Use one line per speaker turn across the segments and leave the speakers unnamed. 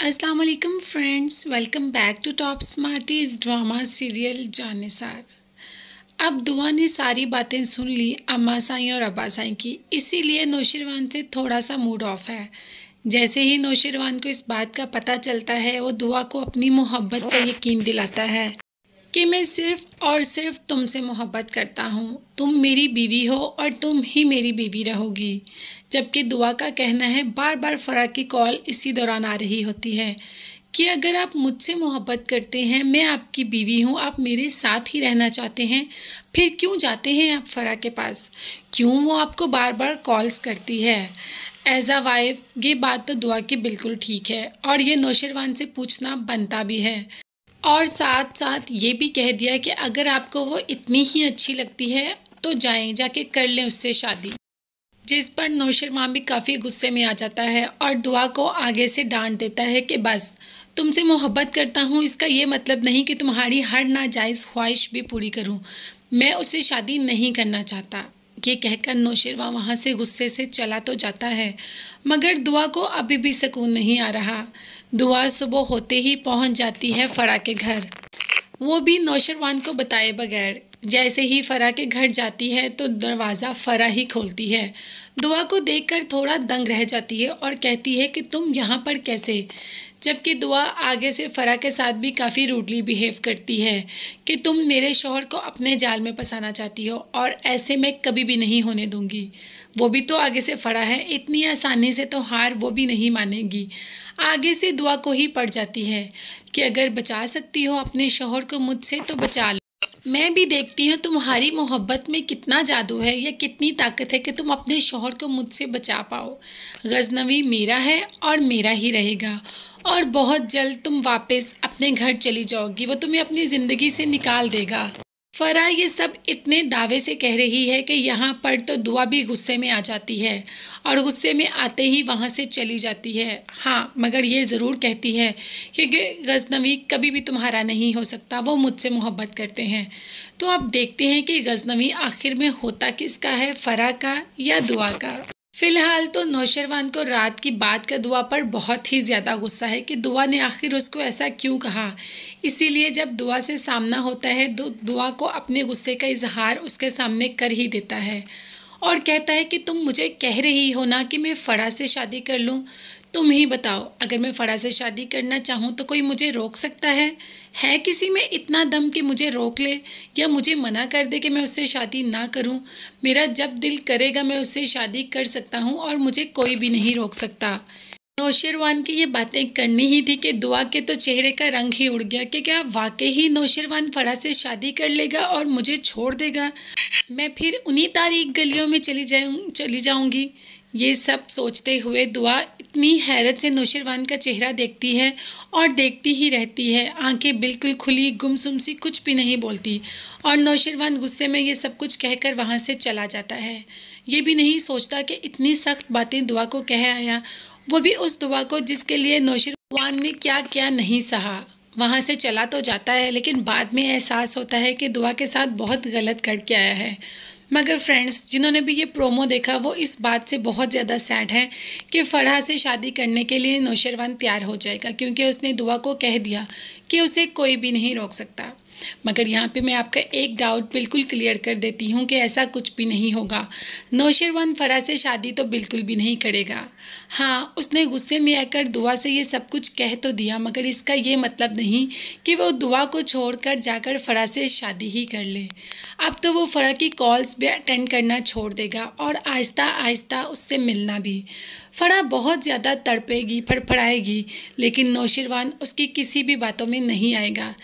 अस्सलाम वालेकुम friends, welcome back to top Smarties drama serial Jaan Nisar. अब दुआ ने सारी बातें सुन ली अम्मा साईं और अब्बा साईं की, इसीलिए नौशिरवान से थोड़ा सा मूड ऑफ है। जैसे ही नौशिरवान को इस बात का पता चलता है, वो दुआ को अपनी मोहब्बत का यकीन दिलाता है कि मैं सिर्फ और सिर्फ तुमसे मोहब्बत करता हूँ, तुम मेरी बीवी हो और तुम ही मेरी बीवी रहोगी। जबकि दुआ का कहना है, बार बार फराह की कॉल इसी दौरान आ रही होती है कि अगर आप मुझसे मोहब्बत करते हैं, मैं आपकी बीवी हूँ, आप मेरे साथ ही रहना चाहते हैं, फिर क्यों जाते हैं आप फराह के पास? क्यों वो आपको बार बार कॉल्स करती है? एज अ वाइफ ये बात तो दुआ की बिल्कुल ठीक है और ये नौशिरवान से पूछना बनता भी है। और साथ साथ ये भी कह दिया कि अगर आपको वो इतनी ही अच्छी लगती है तो जाएं, जाके कर लें उससे शादी। जिस पर नौशिरवान भी काफ़ी गुस्से में आ जाता है और दुआ को आगे से डांट देता है कि बस तुमसे मोहब्बत करता हूँ, इसका ये मतलब नहीं कि तुम्हारी हर नाजायज़ ख्वाहिश भी पूरी करूँ। मैं उससे शादी नहीं करना चाहता। ये कहकर नौशिरवान वहाँ से गुस्से से चला तो जाता है, मगर दुआ को अभी भी सुकून नहीं आ रहा। दुआ सुबह होते ही पहुँच जाती है फराह के घर, वो भी नौशिरवान को बताए बगैर। जैसे ही फराह के घर जाती है तो दरवाज़ा फराह ही खोलती है। दुआ को देखकर थोड़ा दंग रह जाती है और कहती है कि तुम यहाँ पर कैसे? जबकि दुआ आगे से फराह के साथ भी काफ़ी रूडली बिहेव करती है कि तुम मेरे शौहर को अपने जाल में फंसाना चाहती हो और ऐसे मैं कभी भी नहीं होने दूंगी। वो भी तो आगे से फराह है, इतनी आसानी से तो हार वो भी नहीं मानेगी। आगे से दुआ को ही पड़ जाती है कि अगर बचा सकती हो अपने शौहर को मुझसे तो बचा लो। मैं भी देखती हूँ तुम्हारी मोहब्बत में कितना जादू है या कितनी ताकत है कि तुम अपने शौहर को मुझसे बचा पाओ। गजनवी मेरा है और मेरा ही रहेगा और बहुत जल्द तुम वापस अपने घर चली जाओगी, वो तुम्हें अपनी ज़िंदगी से निकाल देगा। फराह ये सब इतने दावे से कह रही है कि यहाँ पर तो दुआ भी गुस्से में आ जाती है और गुस्से में आते ही वहाँ से चली जाती है। हाँ, मगर ये ज़रूर कहती है कि गजनवी कभी भी तुम्हारा नहीं हो सकता, वो मुझसे मोहब्बत करते हैं। तो अब देखते हैं कि गजनवी आखिर में होता किसका है, फराह का या दुआ का। फिलहाल तो नौशिरवान को रात की बात का दुआ पर बहुत ही ज़्यादा गुस्सा है कि दुआ ने आखिर उसको ऐसा क्यों कहा। इसीलिए जब दुआ से सामना होता है तो दुआ को अपने गुस्से का इजहार उसके सामने कर ही देता है और कहता है कि तुम मुझे कह रही हो ना कि मैं फराह से शादी कर लूँ। तुम ही बताओ, अगर मैं फराह से शादी करना चाहूँ तो कोई मुझे रोक सकता है? है किसी में इतना दम कि मुझे रोक ले या मुझे मना कर दे कि मैं उससे शादी ना करूं? मेरा जब दिल करेगा मैं उससे शादी कर सकता हूं और मुझे कोई भी नहीं रोक सकता। नौशिरवान की ये बातें करनी ही थी कि दुआ के तो चेहरे का रंग ही उड़ गया कि क्या वाकई ही नौशिरवान फराह से शादी कर लेगा और मुझे छोड़ देगा? मैं फिर उन्हीं तारीख गलियों में चली जाऊंगी। ये सब सोचते हुए दुआ इतनी हैरत से नौशिरवान का चेहरा देखती है और देखती ही रहती है, आंखें बिल्कुल खुली गुमसुम सी, कुछ भी नहीं बोलती। और नौशिरवान गुस्से में ये सब कुछ कहकर वहाँ से चला जाता है। ये भी नहीं सोचता कि इतनी सख्त बातें दुआ को कह आया, वो भी उस दुआ को जिसके लिए नौशिरवान ने क्या क्या नहीं सहा। वहाँ से चला तो जाता है, लेकिन बाद में एहसास होता है कि दुआ के साथ बहुत गलत करके आया है। मगर फ्रेंड्स, जिन्होंने भी ये प्रोमो देखा वो इस बात से बहुत ज़्यादा सैड है कि फराह से शादी करने के लिए नौशिरवान तैयार हो जाएगा, क्योंकि उसने दुआ को कह दिया कि उसे कोई भी नहीं रोक सकता। मगर यहाँ पे मैं आपका एक डाउट बिल्कुल क्लियर कर देती हूँ कि ऐसा कुछ भी नहीं होगा। नौशिरवान फराह से शादी तो बिल्कुल भी नहीं करेगा। हाँ, उसने गुस्से में आकर दुआ से ये सब कुछ कह तो दिया, मगर इसका ये मतलब नहीं कि वो दुआ को छोड़कर जाकर फराह से शादी ही कर ले। अब तो वो फराह की कॉल्स भी अटेंड करना छोड़ देगा और आहिस्ता आहिस्ता उससे मिलना भी। फराह बहुत ज़्यादा तड़पेगी, फड़फड़ाएगी, लेकिन नौशिरवान उसकी किसी भी बातों में नहीं आएगा।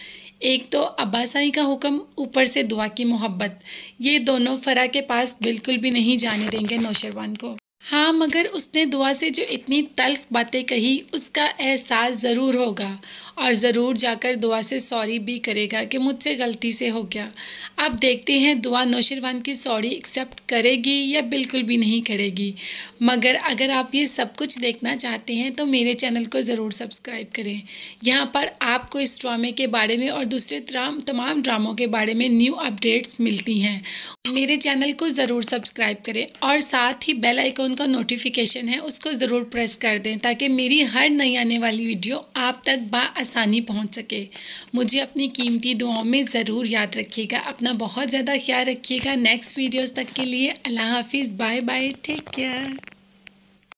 एक तो अब्बा साईं का हुक्म, ऊपर से दुआ की मोहब्बत, ये दोनों फराह के पास बिल्कुल भी नहीं जाने देंगे नौशिरवान को। हाँ, मगर उसने दुआ से जो इतनी तल्ख बातें कही उसका एहसास ज़रूर होगा और ज़रूर जाकर दुआ से सॉरी भी करेगा कि मुझसे गलती से हो गया। अब देखते हैं दुआ नौशिरवान की सॉरी एक्सेप्ट करेगी या बिल्कुल भी नहीं करेगी। मगर अगर आप ये सब कुछ देखना चाहते हैं तो मेरे चैनल को ज़रूर सब्सक्राइब करें। यहाँ पर आपको इस ड्रामे के बारे में और दूसरे तमाम ड्रामों के बारे में न्यू अपडेट्स मिलती हैं। मेरे चैनल को ज़रूर सब्सक्राइब करें और साथ ही बेल आइकॉन आइकॉन का नोटिफिकेशन है उसको ज़रूर प्रेस कर दें ताकि मेरी हर नई आने वाली वीडियो आप तक बआसानी पहुंच सके। मुझे अपनी कीमती दुआओं में ज़रूर याद रखिएगा। अपना बहुत ज़्यादा ख्याल रखिएगा। नेक्स्ट वीडियोस तक के लिए अल्लाह हाफिज़, बाय बाय, टेक केयर।